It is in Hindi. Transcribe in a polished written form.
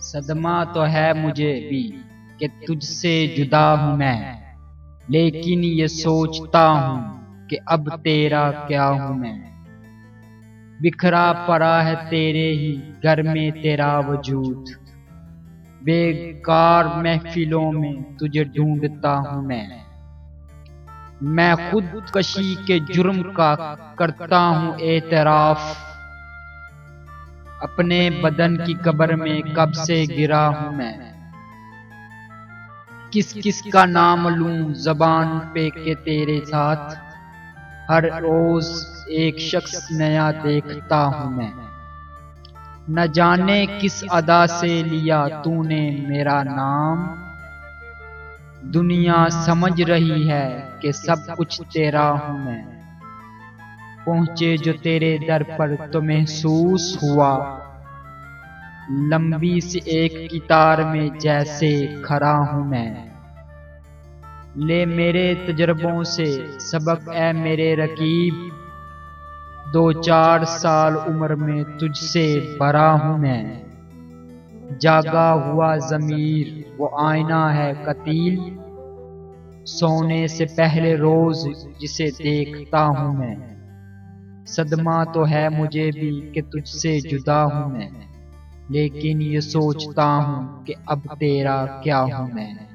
सदमा तो है मुझे भी कि तुझसे जुदा हूँ मैं, लेकिन ये सोचता हूँ कि अब तेरा क्या हूँ मैं। बिखरा पड़ा है तेरे ही घर में तेरा वजूद, बेकार महफिलों में तुझे ढूंढता हूँ मैं खुदकशी के जुर्म का करता हूँ एतराफ, अपने बदन की कब्र में कब से गिरा हूँ मैं। किस किस का नाम लूं ज़बान पे के तेरे साथ, हर रोज एक शख्स नया देखता हूँ मैं। न जाने किस अदा से लिया तूने मेरा नाम, दुनिया समझ रही है कि सब कुछ तेरा हूँ मैं। पहुंचे जो तेरे दर पर तो महसूस हुआ, लंबी सी एक कितार में जैसे खड़ा हूँ मैं। ले मेरे तजर्बों से सबक ए मेरे रकीब, 2-4 साल उम्र में तुझसे बड़ा हूँ मैं। जागा हुआ ज़मीर वो आईना है कतील, सोने से पहले रोज जिसे देखता हूँ मैं। सदमा तो है मुझे भी कि तुझसे जुदा हूँ मैं, लेकिन ये सोचता हूँ कि अब तेरा क्या हूँ मैं।